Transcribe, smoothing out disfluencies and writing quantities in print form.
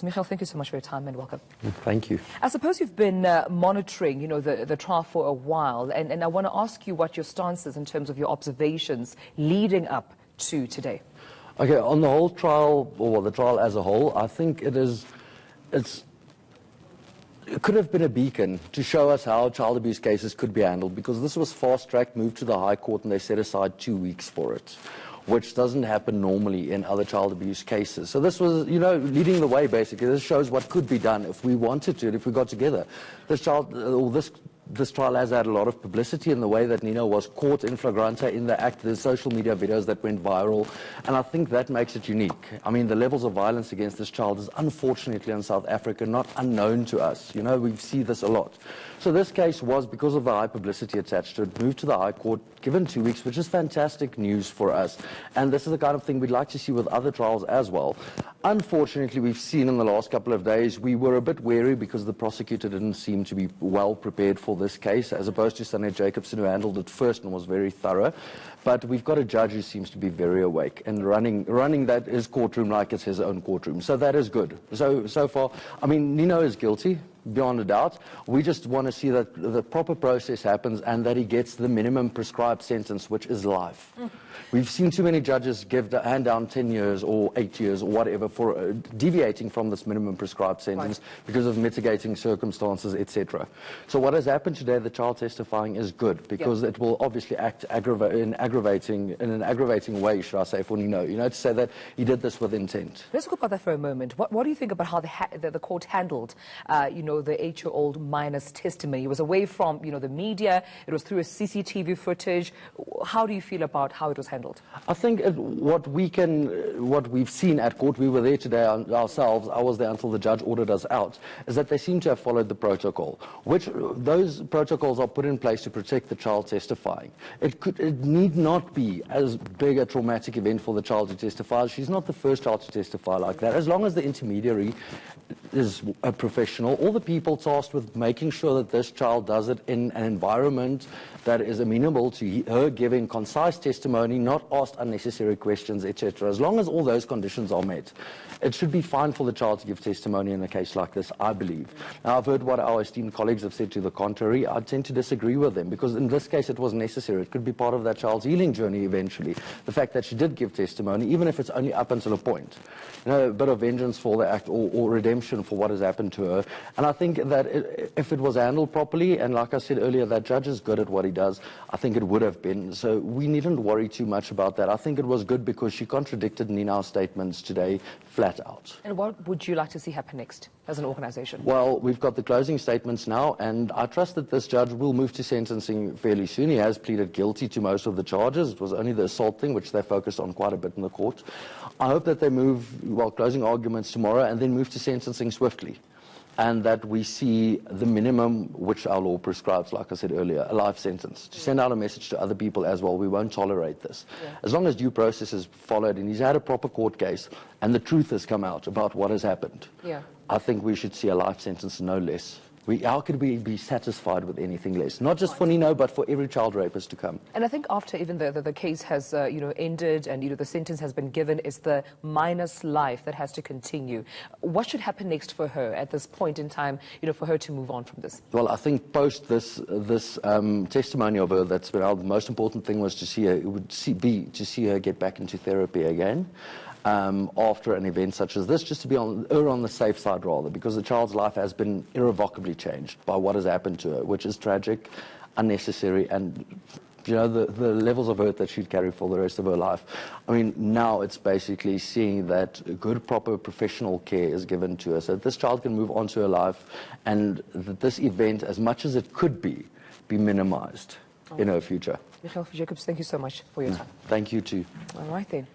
Michael, thank you so much for your time and welcome. Thank you. I suppose you've been monitoring, the trial for a while, and I want to ask you what your stance is in terms of your observations leading up to today. Okay, on the whole trial, or the trial as a whole, I think it could have been a beacon to show us how child abuse cases could be handled, because this was fast-tracked, moved to the High Court, and they set aside 2 weeks for it, which doesn't happen normally in other child abuse cases. So this was, leading the way, basically. This shows what could be done if we wanted to, if we got together. This trial has had a lot of publicity in the way that Nino was caught in flagrante in the act, the social media videos that went viral, and I think that makes it unique. I mean, the levels of violence against this child is unfortunately in South Africa not unknown to us. We see this a lot. So this case was, because of the high publicity attached to it, moved to the High Court, given 2 weeks, which is fantastic news for us. And this is the kind of thing we'd like to see with other trials as well. Unfortunately, we've seen in the last couple of days, we were a bit wary because the prosecutor didn't seem to be well prepared for this case, as opposed to Sunny Jacobson, who handled it first and was very thorough. But we've got a judge who seems to be very awake and running his courtroom like it's his own courtroom. So that is good. So far, I mean, Nino is guilty, beyond a doubt. We just want to see that the proper process happens and that he gets the minimum prescribed sentence, which is life. We've seen too many judges hand down 10 years or 8 years or whatever for deviating from this minimum prescribed sentence because of mitigating circumstances, etc. So what has happened today, the child testifying, is good, because it will obviously act in an aggravating way, should I say, for Nino. To say that he did this with intent. Let's talk about that for a moment. What do you think about how the court handled, the 8-year-old minor's testimony? It was away from, the media. It was through a CCTV footage. How do you feel about how it was handled? I think what we've seen at court, we were there today ourselves, I was there until the judge ordered us out, is that they seem to have followed the protocol, which those protocols are put in place to protect the child testifying. It need not be as big a traumatic event for the child to testify. She's not the first child to testify like that. As long as the intermediary is a professional, all the people tasked with making sure that this child does it in an environment that is amenable to her giving concise testimony, not asked unnecessary questions, etc. As long as all those conditions are met, it should be fine for the child to give testimony in a case like this, I believe. Now, I've heard what our esteemed colleagues have said to the contrary. I tend to disagree with them, because in this case it was necessary. It could be part of that child's healing journey eventually. The fact that she did give testimony, even if it's only up until a point. A bit of vengeance for the act, or redemption for what has happened to her. And I think that if it was handled properly, and like I said earlier, that judge is good at what he does, I think it would have been. So we needn't worry too much about that. I think it was good because she contradicted Nina's statements today flat out. And what would you like to see happen next as an organization? Well, we've got the closing statements now, and I trust that this judge will move to sentencing fairly soon. He has pleaded guilty to most of the charges. It was only the assault thing, which they focused on quite a bit in the court. I hope that they move, closing arguments tomorrow, and then move to sentencing swiftly. And that we see the minimum which our law prescribes, like I said earlier, a life sentence, to send out a message to other people as well. We won't tolerate this. As long as due process is followed and he's had a proper court case and the truth has come out about what has happened, I think we should see a life sentence, no less. How could we be satisfied with anything less? Not just for Nino, but for every child rapist to come. And I think after even the case has ended and the sentence has been given, it's the minor's life that has to continue. What should happen next for her at this point in time, for her to move on from this? Well, I think post this testimony of her that's been out, the most important thing was to see her get back into therapy again. After an event such as this, just to be on the safe side rather, because the child's life has been irrevocably changed by what has happened to her, which is tragic, unnecessary, and the levels of hurt that she'd carry for the rest of her life. I mean, now it's basically seeing that good, proper professional care is given to her so that this child can move on to her life, and that this event, as much as it could be minimized in her future. Michael Jacobs, thank you so much for your time. Thank you too. All right then.